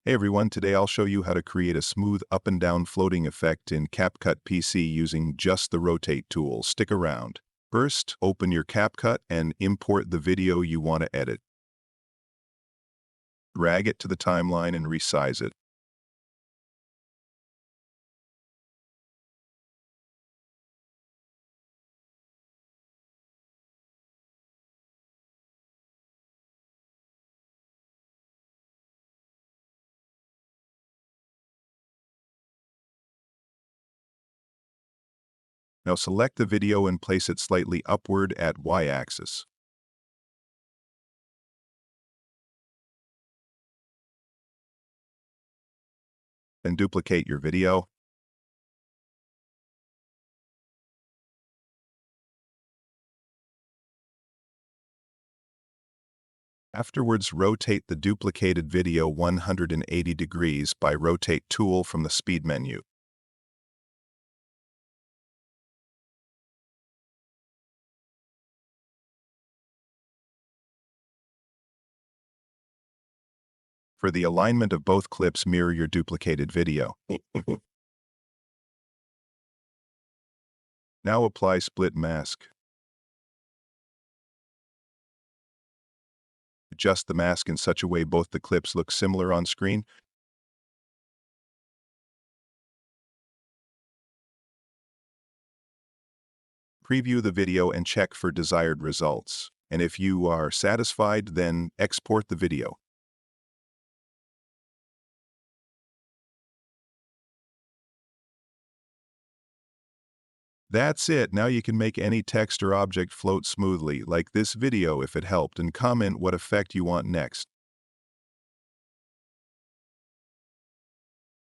Hey everyone, today I'll show you how to create a smooth up and down floating effect in CapCut PC using just the rotate tool. Stick around. First, open your CapCut and import the video you want to edit. Drag it to the timeline and resize it. Now select the video and place it slightly upward at Y-axis. Then duplicate your video. Afterwards, rotate the duplicated video 180 degrees by Rotate tool from the Speed menu. For the alignment of both clips, mirror your duplicated video. Now apply split mask. Adjust the mask in such a way both the clips look similar on screen. Preview the video and check for desired results. And if you are satisfied, then export the video. That's it. Now you can make any text or object float smoothly, like this video if it helped, and comment what effect you want next.